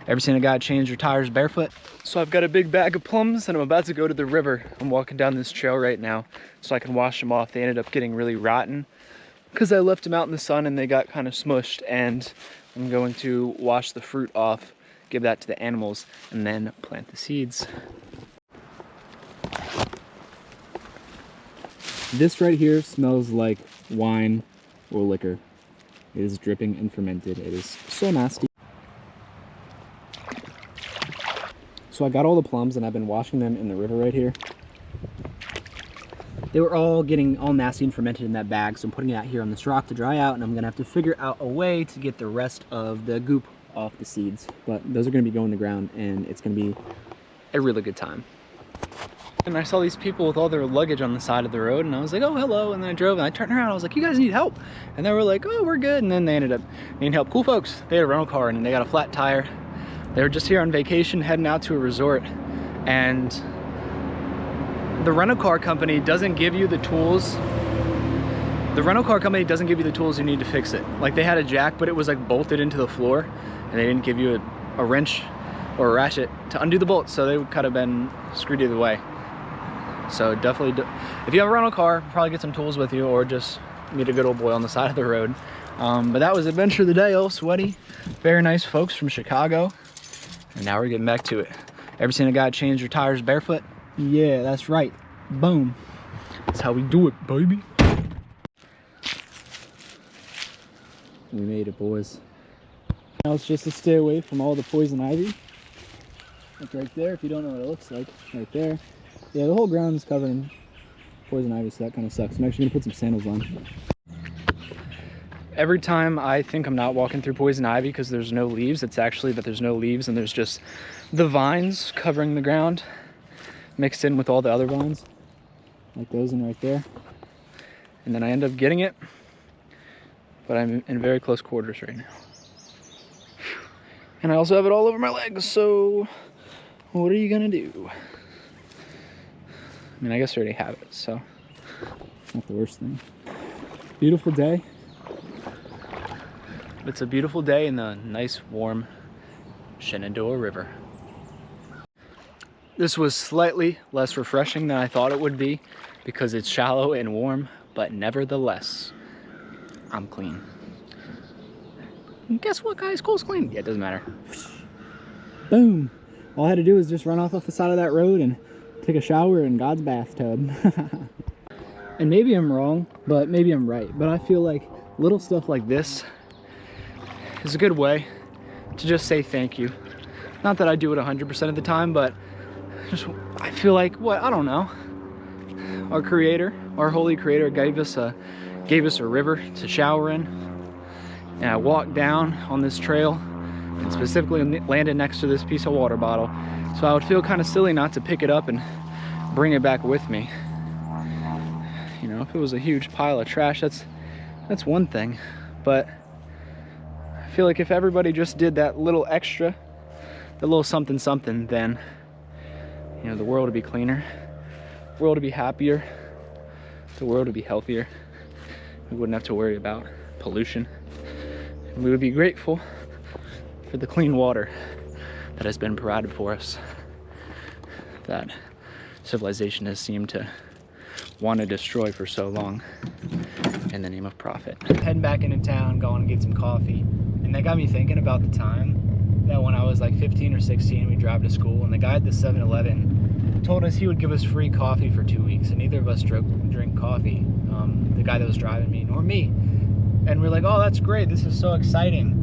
Ever seen a guy change their tires barefoot? So I've got a big bag of plums and I'm about to go to the river. I'm walking down this trail right now so I can wash them off. They ended up getting really rotten because I left them out in the sun and they got kind of smushed, and I'm going to wash the fruit off, give that to the animals, and then plant the seeds. This right here smells like wine or liquor. It is dripping and fermented. It is so nasty. So I got all the plums and I've been washing them in the river right here. They were all getting all nasty and fermented in that bag, so I'm putting it out here on this rock to dry out, and I'm gonna have to figure out a way to get the rest of the goop off the seeds. But those are gonna be going to the ground and it's gonna be a really good time. And I saw these people with all their luggage on the side of the road, and I was like, oh, hello. And then I drove and I turned around, I was like, you guys need help? And they were like, oh, we're good. And then they ended up needing help. Cool folks. They had a rental car and they got a flat tire. They were just here on vacation, heading out to a resort. And the rental car company doesn't give you the tools. The rental car company doesn't give you the tools you need to fix it. Like, they had a jack, but it was like bolted into the floor, and they didn't give you a wrench or a ratchet to undo the bolt, so they would kind of been screwed either way. So definitely, if you have a rental car, probably get some tools with you, or just meet a good old boy on the side of the road. But that was adventure of the day. Oh, sweaty. Very nice folks from Chicago. And now we're getting back to it. Ever seen a guy change their tires barefoot? Yeah, that's right. Boom. That's how we do it, baby. We made it, boys. Now it's just to stay away from all the poison ivy. Like right there, if you don't know what it looks like, right there. Yeah, the whole ground is covered in poison ivy, so that kind of sucks. I'm actually gonna put some sandals on. Every time I think I'm not walking through poison ivy because there's no leaves, it's actually that there's no leaves and there's just the vines covering the ground mixed in with all the other vines, like those in right there. And then I end up getting it, but I'm in very close quarters right now. And I also have it all over my legs, so what are you gonna do? I mean, I guess I already have it, so not the worst thing. Beautiful day. It's a beautiful day in the nice, warm Shenandoah River. This was slightly less refreshing than I thought it would be because it's shallow and warm, but nevertheless, I'm clean. And guess what, guys? Cole's clean. Yeah, it doesn't matter. Boom. All I had to do was just run off the side of that road and take a shower in God's bathtub. And maybe I'm wrong, but maybe I'm right. But I feel like little stuff like this is a good way to just say thank you. Not that I do it 100% of the time, but just I feel like, what, I don't know. Our creator, our holy creator gave us a river to shower in. And I walked down on this trail and specifically landed next to this piece of water bottle. So I would feel kind of silly not to pick it up and bring it back with me. You know, if it was a huge pile of trash, that's one thing. But I feel like if everybody just did that little extra, that little something something, then, you know, the world would be cleaner, the world would be happier, the world would be healthier. We wouldn't have to worry about pollution. And we would be grateful for the clean water that has been provided for us, that civilization has seemed to want to destroy for so long in the name of profit. Heading back into town, going to get some coffee, and that got me thinking about the time that when I was like 15 or 16, we drive to school, and the guy at the 7-Eleven told us he would give us free coffee for 2 weeks, and neither of us drink coffee, the guy that was driving me, nor me. And we're like, oh, that's great, this is so exciting.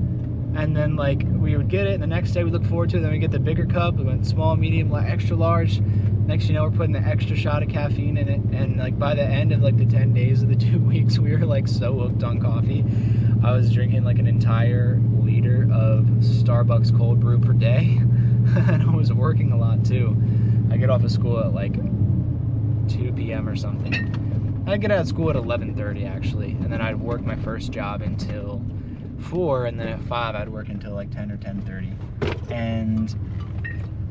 And then like we would get it, and the next day we look forward to it, then we get the bigger cup, we went small, medium, extra large. Next you know, we're putting the extra shot of caffeine in it, and like by the end of like the 10 days of the 2 weeks, we were like so hooked on coffee. I was drinking like an entire liter of Starbucks cold brew per day, and I was working a lot too. I get off of school at like 2 p.m. or something. I'd get out of school at 11:30 actually, and then I'd work my first job until 4, and then at 5 I'd work until like 10 or 10:30. And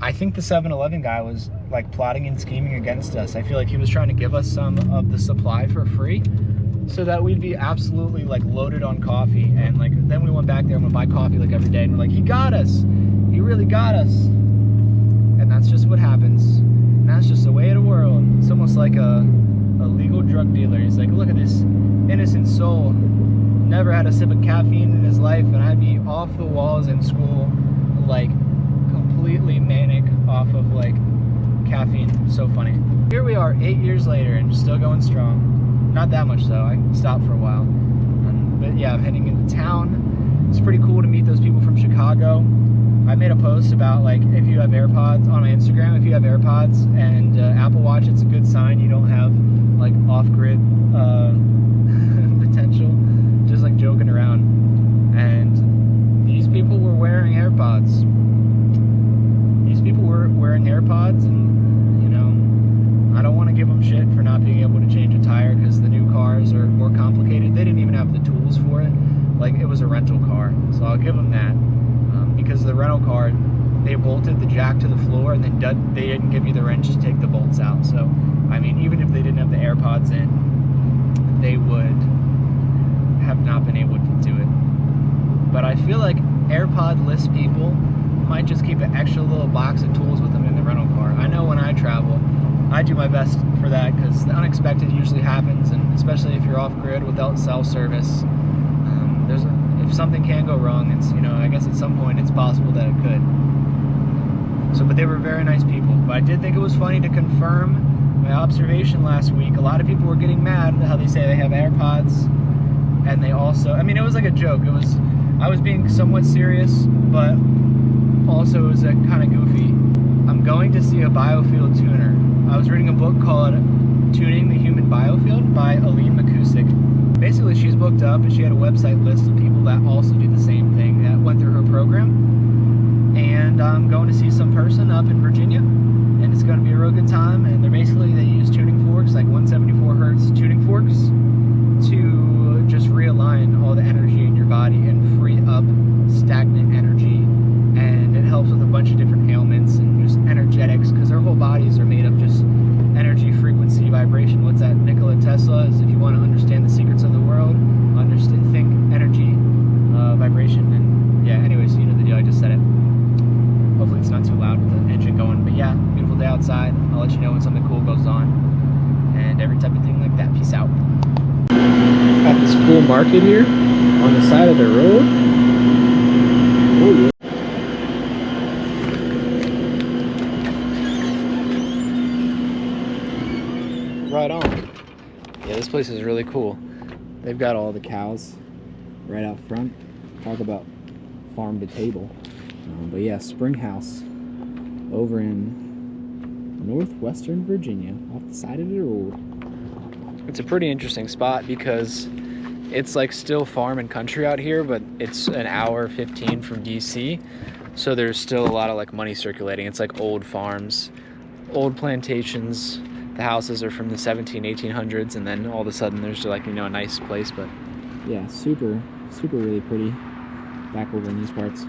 I think the 7-Eleven guy was like plotting and scheming against us. I feel like he was trying to give us some of the supply for free so that we'd be absolutely like loaded on coffee. And like then we went back there and would buy coffee like every day, and we're like, he got us. he really got us. And that's just what happens. And that's just the way of the world. It's almost like a legal drug dealer. He's like, look at this innocent soul. Never had a sip of caffeine in his life, and I'd be off the walls in school, like completely manic off of like caffeine. So funny. Here we are 8 years later and still going strong. Not that much though. I stopped for a while. But yeah, I'm heading into town. It's pretty cool to meet those people from Chicago. I made a post about like if you have AirPods on my Instagram, if you have AirPods and Apple Watch, it's a good sign you don't have like off-grid potential. Just like joking around. And these people were wearing AirPods. These people were wearing AirPods, and you know, I don't want to give them shit for not being able to change a tire because the new cars are more complicated. They didn't even have the tools for it. Like, it was a rental car, so I'll give them that. Because the rental car, they bolted the jack to the floor, and then they didn't give you the wrench to take the bolts out. So, I mean, even if they didn't have the AirPods in, they would have not been able to do it. But I feel like AirPod-less people might just keep an extra little box of tools with them in the rental car. I know when I travel, I do my best for that because the unexpected usually happens, and especially if you're off-grid without cell service, if something can go wrong, it's, you know, I guess at some point it's possible that it could. So, but they were very nice people. But I did think it was funny to confirm my observation last week. A lot of people were getting mad at how they say they have AirPods, and they also, I mean, it was like a joke. I was being somewhat serious, but also it was kind of goofy. I'm going to see a Biofield tuner. I was reading a book called Tuning the Human Biofield by Aline McCusick. Basically, she's booked up, and she had a website list of people that also do the same thing, that went through her program. And I'm going to see some person up in Virginia, and it's going to be a real good time. And they use tuning forks, like 174 hertz tuning forks, to just realign all the energy in your body and free up stagnant energy. And it helps with a bunch of different ailments and just energetics, because our whole bodies are made of just energy, frequency, vibration. What's that? Nikola Tesla is, if you want to understand the secrets of the world, think energy, vibration, and yeah, anyways, you know the deal, I just said it. Hopefully it's not too loud with the engine going, but yeah, beautiful day outside. I'll let you know when something cool goes on, and every type of thing like that. Peace out. Got this cool market here on the side of the road. Oh yeah. Right on. Yeah, this place is really cool. They've got all the cows right out front. Talk about farm to table. But yeah, Spring House over in northwestern Virginia off the side of the road. It's a pretty interesting spot because it's like still farm and country out here, but it's an hour 15 from DC. So there's still a lot of like money circulating. It's like old farms, old plantations. The houses are from the 1800s, and then all of a sudden there's like, you know, a nice place. But yeah, super really pretty back over in these parts.